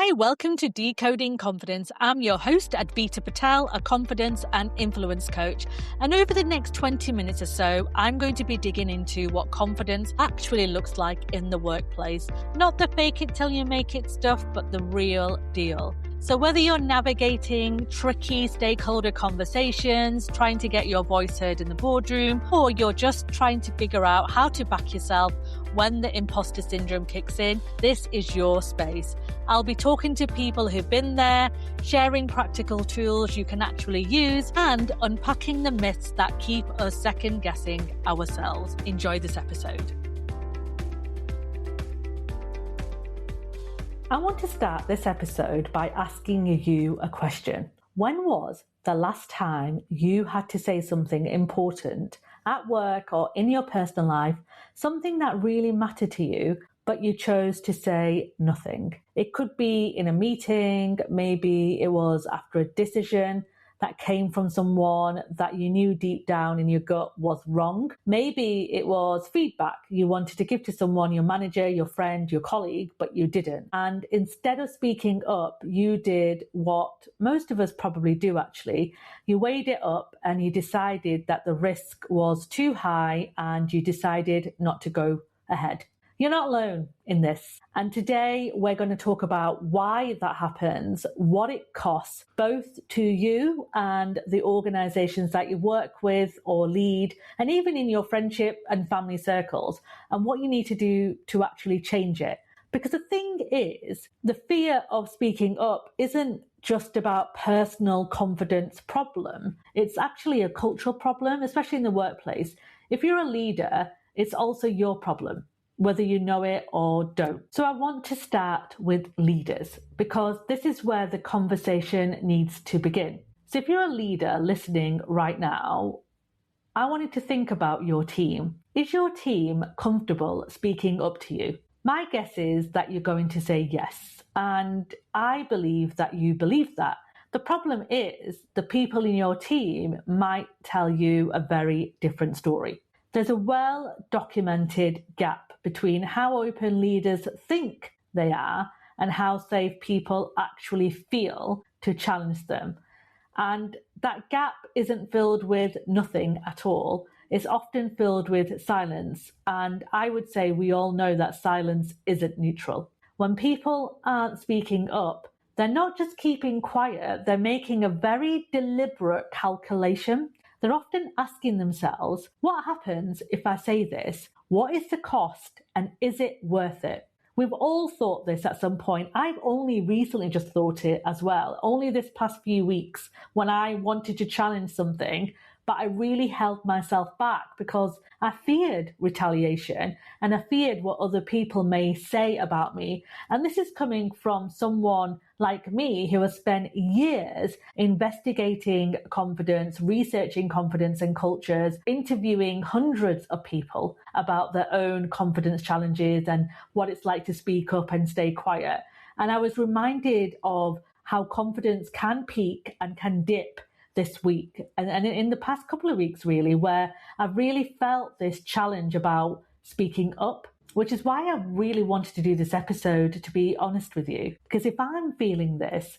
Hi, welcome to Decoding Confidence. I'm your host, Advita Patel, a confidence and influence coach. And over the next 20 minutes or so, I'm going to be digging into what confidence actually looks like in the workplace. Not the fake it till you make it stuff, but the real deal. So whether you're navigating tricky stakeholder conversations, trying to get your voice heard in the boardroom, or you're just trying to figure out how to back yourself when the imposter syndrome kicks in, this is your space. I'll be talking to people who've been there, sharing practical tools you can actually use, and unpacking the myths that keep us second guessing ourselves. Enjoy this episode. I want to start this episode by asking you a question. When was the last time you had to say something important at work or in your personal life, something that really mattered to you, but you chose to say nothing? It could be in a meeting, maybe it was after a decision that came from someone that you knew deep down in your gut was wrong. Maybe it was feedback you wanted to give to someone, your manager, your friend, your colleague, but you didn't. And instead of speaking up, you did what most of us probably do actually. You weighed it up and you decided that the risk was too high and you decided not to go ahead. You're not alone in this. And today we're going to talk about why that happens, what it costs both to you and the organizations that you work with or lead, and even in your friendship and family circles, and what you need to do to actually change it. Because the thing is, the fear of speaking up isn't just about personal confidence problem. It's actually a cultural problem, especially in the workplace. If you're a leader, it's also your problem, whether you know it or don't. So I want to start with leaders because this is where the conversation needs to begin. So if you're a leader listening right now, I want you to think about your team. Is your team comfortable speaking up to you? My guess is that you're going to say yes. And I believe that you believe that. The problem is the people in your team might tell you a very different story. There's a well-documented gap between how open leaders think they are and how safe people actually feel to challenge them. And that gap isn't filled with nothing at all. It's often filled with silence. And I would say we all know that silence isn't neutral. When people aren't speaking up, they're not just keeping quiet, they're making a very deliberate calculation. They're often asking themselves, what happens if I say this? What is the cost and is it worth it? We've all thought this at some point. I've only recently just thought it as well, only this past few weeks when I wanted to challenge something, but I really held myself back because I feared retaliation and I feared what other people may say about me. And this is coming from someone like me who has spent years investigating confidence, researching confidence and cultures, interviewing hundreds of people about their own confidence challenges and what it's like to speak up and stay quiet. And I was reminded of how confidence can peak and can dip this week and in the past couple of weeks really, where I've really felt this challenge about speaking up, which is why I really wanted to do this episode, to be honest with you. Because if I'm feeling this,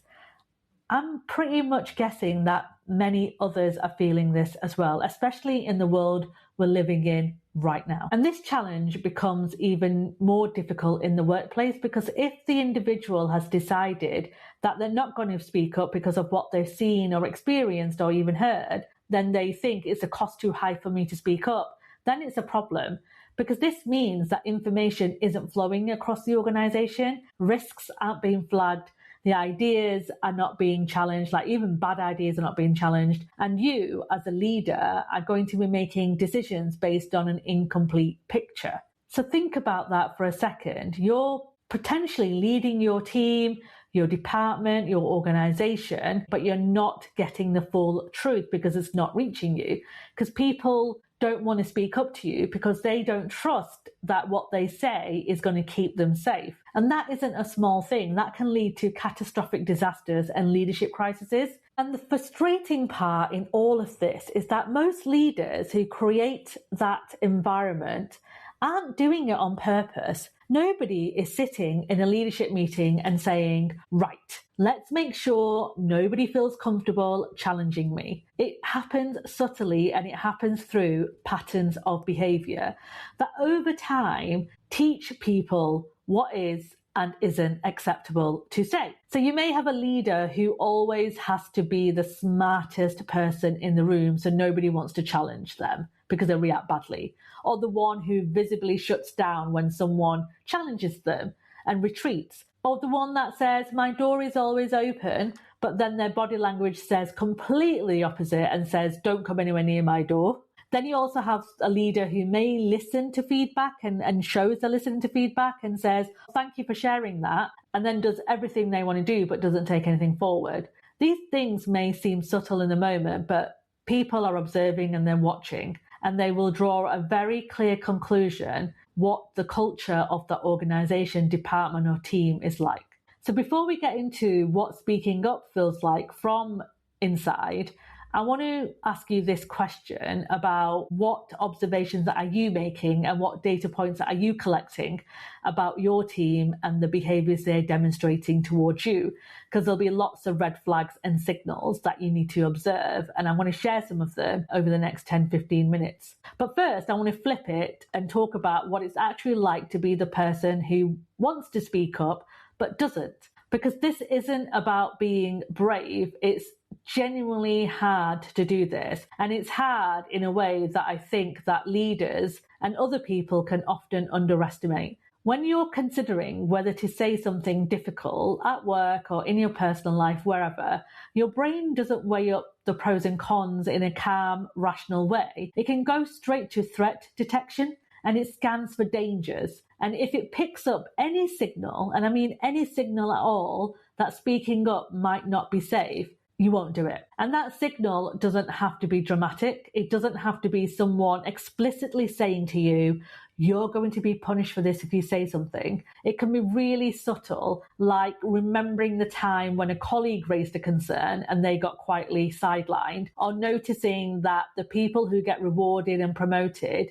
I'm pretty much guessing that many others are feeling this as well, especially in the world we're living in right now. And this challenge becomes even more difficult in the workplace because if the individual has decided that they're not going to speak up because of what they've seen or experienced or even heard, then they think it's a cost too high for me to speak up, then it's a problem. Because this means that information isn't flowing across the organization, risks aren't being flagged, the ideas are not being challenged, like even bad ideas are not being challenged. And you, as a leader, are going to be making decisions based on an incomplete picture. So think about that for a second. You're potentially leading your team, your department, your organization, but you're not getting the full truth because it's not reaching you. Because people don't want to speak up to you because they don't trust that what they say is going to keep them safe. And that isn't a small thing. That can lead to catastrophic disasters and leadership crises. And the frustrating part in all of this is that most leaders who create that environment aren't doing it on purpose. Nobody is sitting in a leadership meeting and saying, right, let's make sure nobody feels comfortable challenging me. It happens subtly, and it happens through patterns of behaviour that over time teach people what is and isn't acceptable to say. So you may have a leader who always has to be the smartest person in the room, so nobody wants to challenge them because they react badly, or the one who visibly shuts down when someone challenges them and retreats, or the one that says, my door is always open, but then their body language says completely opposite and says, don't come anywhere near my door. Then you also have a leader who may listen to feedback and shows they're listening to feedback and says, thank you for sharing that, and then does everything they want to do but doesn't take anything forward. These things may seem subtle in the moment, but people are observing and they're watching, and they will draw a very clear conclusion what the culture of the organisation, department or team is like. So before we get into what speaking up feels like from inside, I want to ask you this question about what observations are you making and what data points are you collecting about your team and the behaviours they're demonstrating towards you, because there'll be lots of red flags and signals that you need to observe, and I want to share some of them over the next 10-15 minutes. But first, I want to flip it and talk about what it's actually like to be the person who wants to speak up but doesn't, because this isn't about being brave. It's genuinely hard to do this, and it's hard in a way that I think that leaders and other people can often underestimate. When you're considering whether to say something difficult at work or in your personal life, wherever, your brain doesn't weigh up the pros and cons in a calm, rational way. It can go straight to threat detection, and it scans for dangers. And if it picks up any signal, and I mean any signal at all, that speaking up might not be safe, you won't do it. And that signal doesn't have to be dramatic. It doesn't have to be someone explicitly saying to you, you're going to be punished for this if you say something. It can be really subtle, like remembering the time when a colleague raised a concern and they got quietly sidelined, or noticing that the people who get rewarded and promoted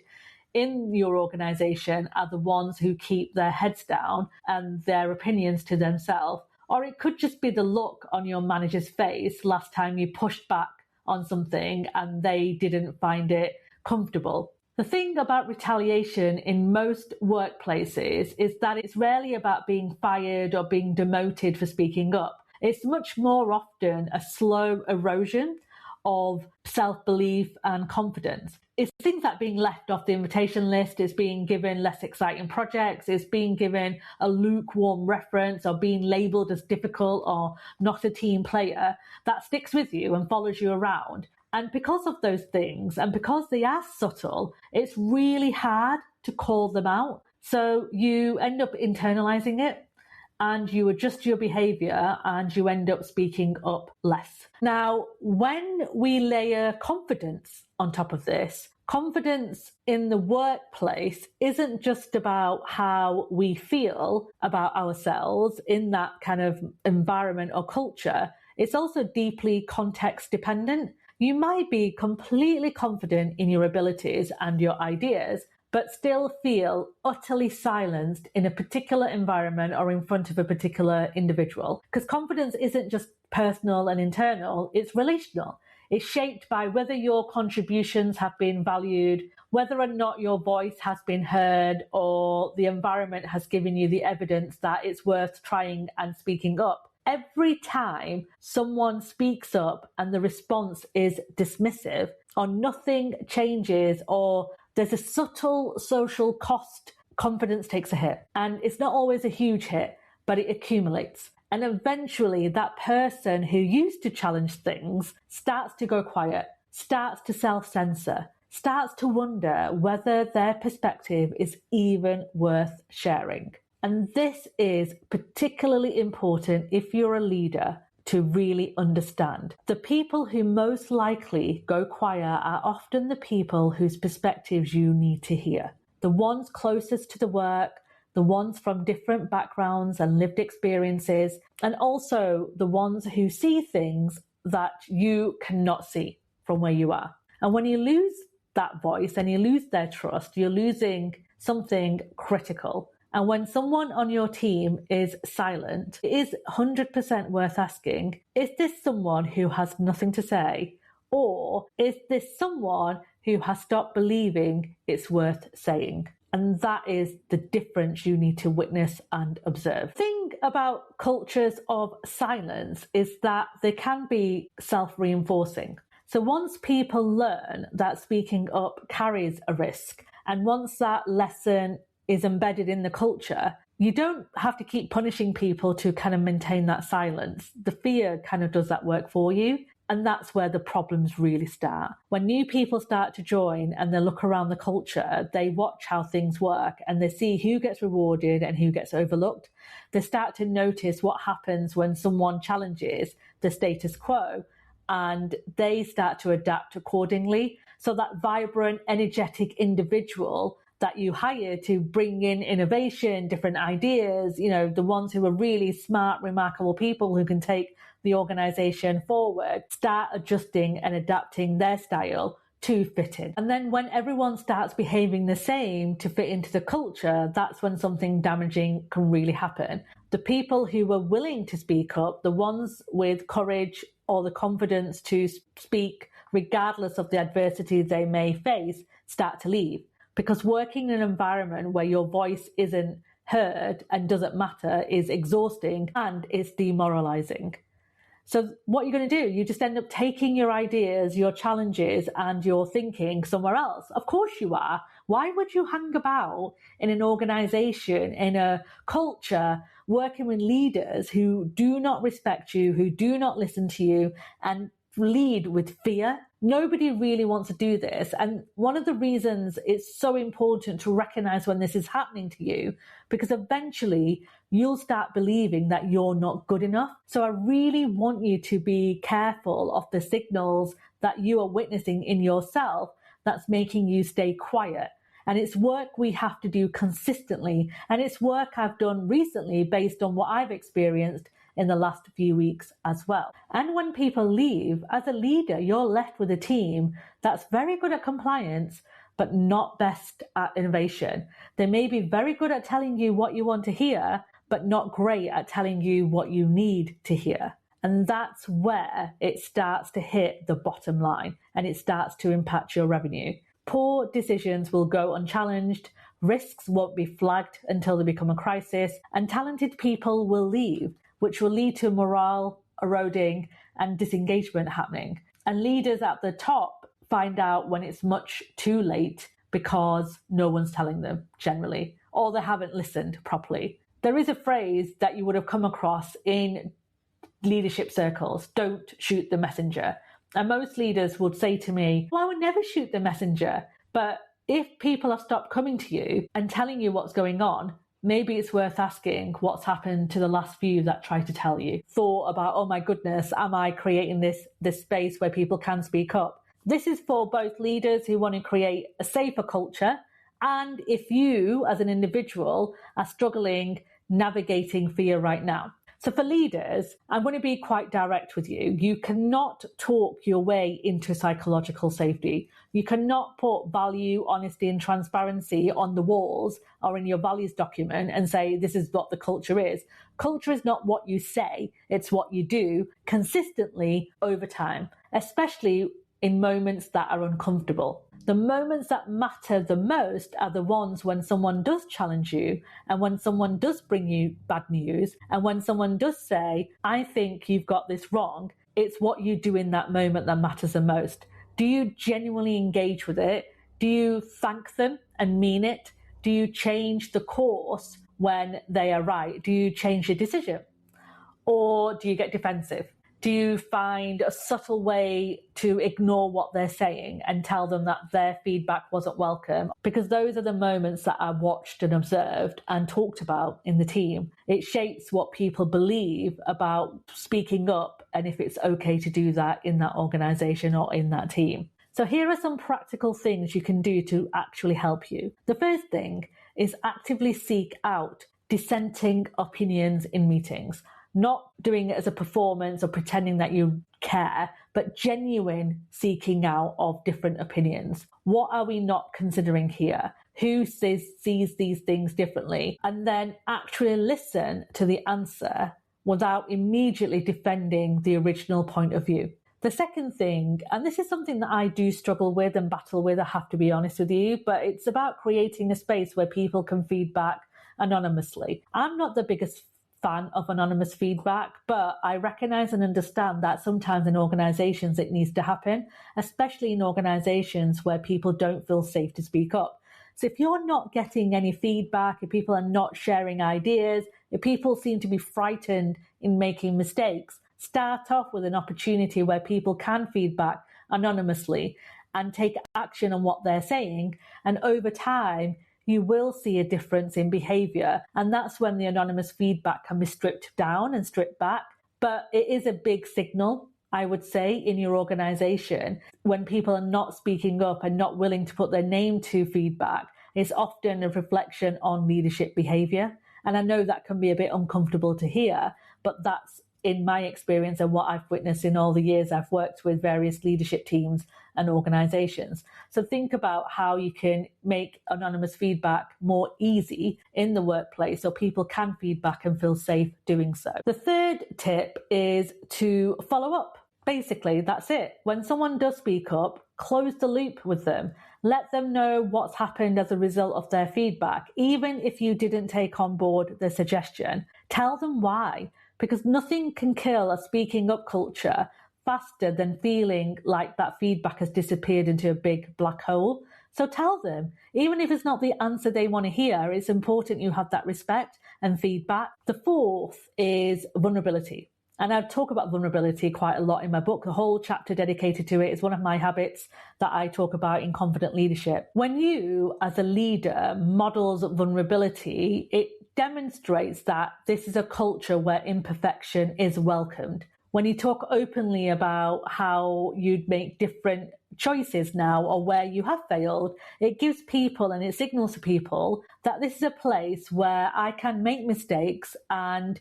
in your organisation are the ones who keep their heads down and their opinions to themselves. Or it could just be the look on your manager's face last time you pushed back on something and they didn't find it comfortable. The thing about retaliation in most workplaces is that it's rarely about being fired or being demoted for speaking up. It's much more often a slow erosion of self-belief and confidence. It's things like being left off the invitation list, it's being given less exciting projects, it's being given a lukewarm reference, or being labelled as difficult or not a team player that sticks with you and follows you around. And because of those things, and because they are subtle, it's really hard to call them out. So you end up internalizing it, and you adjust your behaviour, and you end up speaking up less. Now, when we layer confidence on top of this, confidence in the workplace isn't just about how we feel about ourselves in that kind of environment or culture. It's also deeply context dependent. You might be completely confident in your abilities and your ideas, but still feel utterly silenced in a particular environment or in front of a particular individual. Because confidence isn't just personal and internal, it's relational. It's shaped by whether your contributions have been valued, whether or not your voice has been heard, or the environment has given you the evidence that it's worth trying and speaking up. Every time someone speaks up and the response is dismissive, or nothing changes, or there's a subtle social cost, confidence takes a hit. And it's not always a huge hit, but it accumulates. And eventually that person who used to challenge things starts to go quiet, starts to self-censor, starts to wonder whether their perspective is even worth sharing. And this is particularly important if you're a leader to really understand. The people who most likely go quiet are often the people whose perspectives you need to hear. The ones closest to the work, the ones from different backgrounds and lived experiences, and also the ones who see things that you cannot see from where you are. And when you lose that voice and you lose their trust, you're losing something critical. And when someone on your team is silent, it is 100% worth asking, is this someone who has nothing to say? Or is this someone who has stopped believing it's worth saying? And that is the difference you need to witness and observe. The thing about cultures of silence is that they can be self-reinforcing. So once people learn that speaking up carries a risk, and once that lesson is embedded in the culture, you don't have to keep punishing people to kind of maintain that silence. The fear kind of does that work for you. And that's where the problems really start. When new people start to join and they look around the culture, they watch how things work and they see who gets rewarded and who gets overlooked. They start to notice what happens when someone challenges the status quo, and they start to adapt accordingly. So that vibrant, energetic individual that you hire to bring in innovation, different ideas, the ones who are really smart, remarkable people who can take the organization forward, start adjusting and adapting their style to fit in. And then when everyone starts behaving the same to fit into the culture, that's when something damaging can really happen. The people who were willing to speak up, the ones with courage or the confidence to speak regardless of the adversity they may face, start to leave. Because working in an environment where your voice isn't heard and doesn't matter is exhausting and it's demoralizing. So what you're going to do, you just end up taking your ideas, your challenges, and your thinking somewhere else. Of course you are. Why would you hang about in an organization, in a culture, working with leaders who do not respect you, who do not listen to you, and lead with fear? Nobody really wants to do this. And one of the reasons it's so important to recognize when this is happening to you, because eventually you'll start believing that you're not good enough. So I really want you to be careful of the signals that you are witnessing in yourself that's making you stay quiet. And it's work we have to do consistently. And it's work I've done recently based on what I've experienced in the last few weeks as well. And when people leave, as a leader, you're left with a team that's very good at compliance, but not best at innovation. They may be very good at telling you what you want to hear, but not great at telling you what you need to hear. And that's where it starts to hit the bottom line and it starts to impact your revenue. Poor decisions will go unchallenged, risks won't be flagged until they become a crisis, and talented people will leave, which will lead to morale eroding and disengagement happening. And leaders at the top find out when it's much too late because no one's telling them generally, or they haven't listened properly. There is a phrase that you would have come across in leadership circles: don't shoot the messenger. And most leaders would say to me, well, I would never shoot the messenger. But if people have stopped coming to you and telling you what's going on, maybe it's worth asking what's happened to the last few that tried to tell you. Thought about, oh my goodness, am I creating this space where people can speak up? This is for both leaders who want to create a safer culture, and if you as an individual are struggling navigating fear right now. So for leaders, I'm going to be quite direct with you. You cannot talk your way into psychological safety. You cannot put value, honesty, and transparency on the walls or in your values document and say, this is what the culture is. Culture is not what you say, it's what you do consistently over time, especially in moments that are uncomfortable. The moments that matter the most are the ones when someone does challenge you, and when someone does bring you bad news, and when someone does say, I think you've got this wrong. It's what you do in that moment that matters the most. Do you genuinely engage with it? Do you thank them and mean it? Do you change the course when they are right? Do you change your decision? Or do you get defensive? Do you find a subtle way to ignore what they're saying and tell them that their feedback wasn't welcome? Because those are the moments that are watched and observed and talked about in the team. It shapes what people believe about speaking up and if it's okay to do that in that organization or in that team. So here are some practical things you can do to actually help you. The first thing is actively seek out dissenting opinions in meetings. Not doing it as a performance or pretending that you care, but genuine seeking out of different opinions. What are we not considering here? who sees these things differently, and then actually listen to the answer without immediately defending the original point of view. The second thing, and this is something that I do struggle with and battle with, I have to be honest with you, but it's about creating a space where people can feedback anonymously. I'm not the biggest fan of anonymous feedback, but I recognize and understand that sometimes in organizations it needs to happen, especially in organizations where people don't feel safe to speak up. So if you're not getting any feedback, if people are not sharing ideas, if people seem to be frightened in making mistakes, start off with an opportunity where people can feedback anonymously and take action on what they're saying. And over time, you will see a difference in behavior. And that's when the anonymous feedback can be stripped down and stripped back. But it is a big signal, I would say, in your organization. When people are not speaking up and not willing to put their name to feedback, it's often a reflection on leadership behavior. And I know that can be a bit uncomfortable to hear, but that's in my experience and what I've witnessed in all the years I've worked with various leadership teams and organizations. So think about how you can make anonymous feedback more easy in the workplace so people can feedback and feel safe doing so. The third tip is to follow up. Basically, that's it. When someone does speak up, close the loop with them. Let them know what's happened as a result of their feedback. Even if you didn't take on board the suggestion, tell them why. Because nothing can kill a speaking up culture faster than feeling like that feedback has disappeared into a big black hole. So tell them, even if it's not the answer they want to hear, it's important you have that respect and feedback. The fourth is vulnerability. And I talk about vulnerability quite a lot in my book. The whole chapter dedicated to it is one of my habits that I talk about in Confident Leadership. When you, as a leader, models vulnerability, it demonstrates that this is a culture where imperfection is welcomed. When you talk openly about how you'd make different choices now or where you have failed, it gives people and it signals to people that this is a place where I can make mistakes and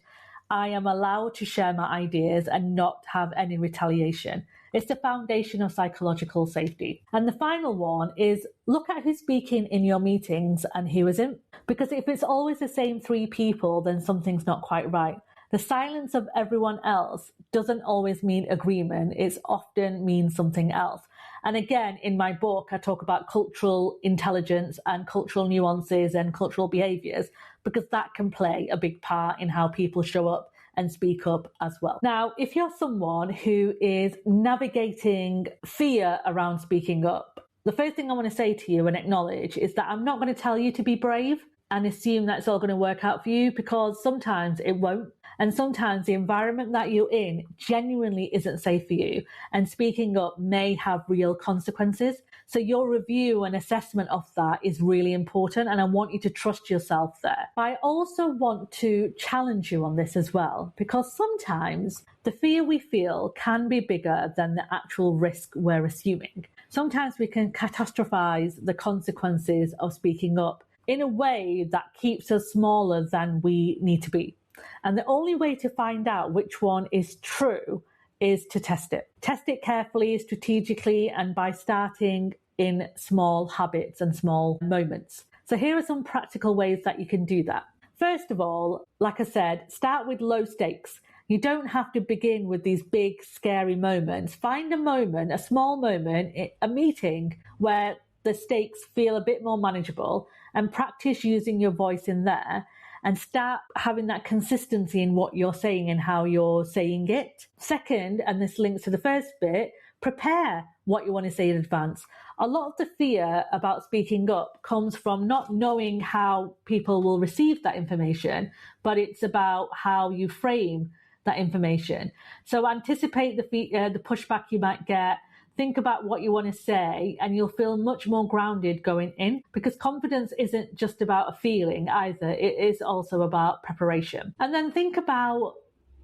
I am allowed to share my ideas and not have any retaliation. It's the foundation of psychological safety. And the final one is look at who's speaking in your meetings and who isn't. Because if it's always the same three people, then something's not quite right. The silence of everyone else doesn't always mean agreement. It often means something else. And again, in my book, I talk about cultural intelligence and cultural nuances and cultural behaviours, because that can play a big part in how people show up and speak up as well. Now, if you're someone who is navigating fear around speaking up, the first thing I want to say to you and acknowledge is that I'm not going to tell you to be brave and assume that it's all going to work out for you, because sometimes it won't. And sometimes the environment that you're in genuinely isn't safe for you. And speaking up may have real consequences. So your review and assessment of that is really important. And I want you to trust yourself there. But I also want to challenge you on this as well, because sometimes the fear we feel can be bigger than the actual risk we're assuming. Sometimes we can catastrophize the consequences of speaking up in a way that keeps us smaller than we need to be. And the only way to find out which one is true is to test it. Test it carefully, strategically, and by starting in small habits and small moments. So here are some practical ways that you can do that. First of all, like I said, start with low stakes. You don't have to begin with these big, scary moments. Find a moment, a small moment, a meeting where the stakes feel a bit more manageable, and practice using your voice in there. And start having that consistency in what you're saying and how you're saying it. Second, and this links to the first bit, prepare what you want to say in advance. A lot of the fear about speaking up comes from not knowing how people will receive that information, but it's about how you frame that information. So anticipate the pushback you might get. Think about what you want to say, and you'll feel much more grounded going in, because confidence isn't just about a feeling either. It is also about preparation. And then think about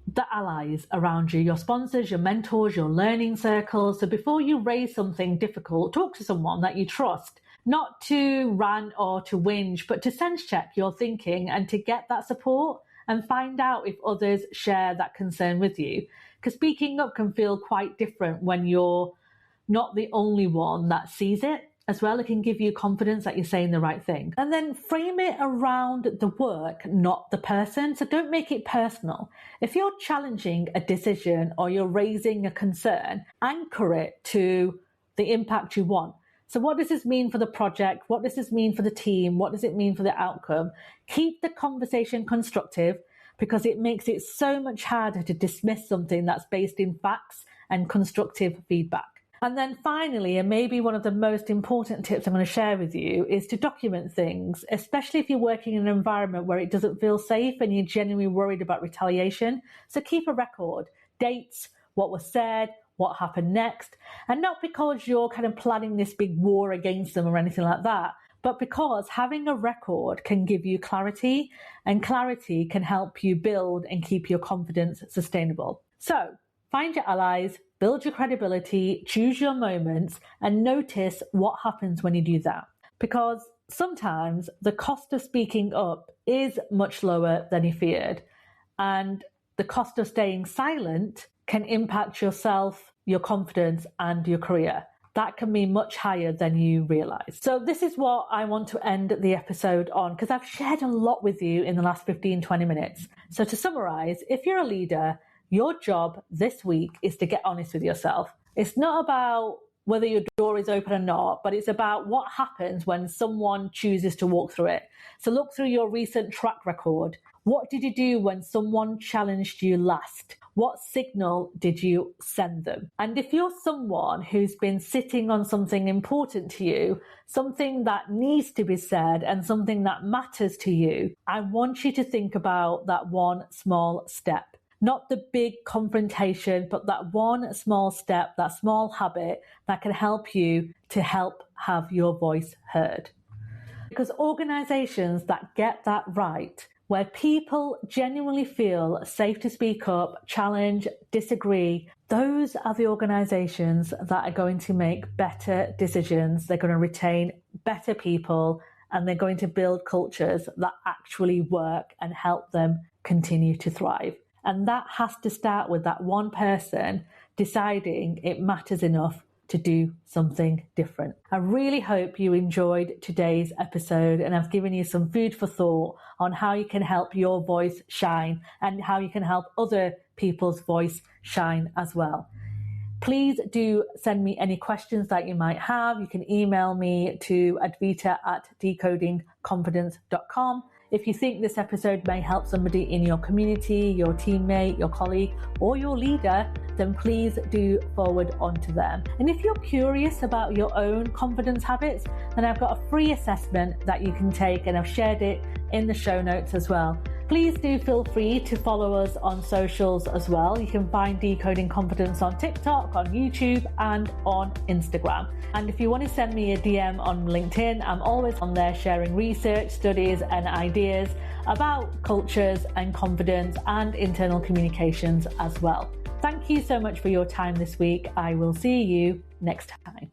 the allies around you, your sponsors, your mentors, your learning circles. So before you raise something difficult, talk to someone that you trust, not to rant or to whinge, but to sense check your thinking and to get that support and find out if others share that concern with you. Because speaking up can feel quite different when you're not the only one that sees it. as well. It can give you confidence that you're saying the right thing. And then frame it around the work, not the person. So don't make it personal. If you're challenging a decision or you're raising a concern, anchor it to the impact you want. So what does this mean for the project? What does this mean for the team? What does it mean for the outcome? Keep the conversation constructive, because it makes it so much harder to dismiss something that's based in facts and constructive feedback. And then finally, and maybe one of the most important tips I'm going to share with you, is to document things, especially if you're working in an environment where it doesn't feel safe and you're genuinely worried about retaliation. So keep a record, dates, what was said, what happened next, and not because you're kind of planning this big war against them or anything like that, but because having a record can give you clarity, and clarity can help you build and keep your confidence sustainable. So find your allies, build your credibility, choose your moments, and notice what happens when you do that. Because sometimes the cost of speaking up is much lower than you feared, and the cost of staying silent can impact yourself, your confidence, and your career. That can be much higher than you realize. So this is what I want to end the episode on, because I've shared a lot with you in the last 15-20 minutes. So to summarize, if you're a leader, your job this week is to get honest with yourself. It's not about whether your door is open or not, but it's about what happens when someone chooses to walk through it. So look through your recent track record. What did you do when someone challenged you last? What signal did you send them? And if you're someone who's been sitting on something important to you, something that needs to be said and something that matters to you, I want you to think about that one small step. Not the big confrontation, but that one small step, that small habit that can help you to help have your voice heard. Because organizations that get that right, where people genuinely feel safe to speak up, challenge, disagree, those are the organizations that are going to make better decisions. They're going to retain better people, and they're going to build cultures that actually work and help them continue to thrive. And that has to start with that one person deciding it matters enough to do something different. I really hope you enjoyed today's episode, and I've given you some food for thought on how you can help your voice shine and how you can help other people's voice shine as well. Please do send me any questions that you might have. You can email me to advita@decodingconfidence.com. If you think this episode may help somebody in your community, your teammate, your colleague, or your leader, then please do forward on to them. And if you're curious about your own confidence habits, then I've got a free assessment that you can take, and I've shared it in the show notes as well. Please do feel free to follow us on socials as well. You can find Decoding Confidence on TikTok, on YouTube, and on Instagram. And if you want to send me a DM on LinkedIn, I'm always on there sharing research, studies, and ideas about cultures and confidence and internal communications as well. Thank you so much for your time this week. I will see you next time.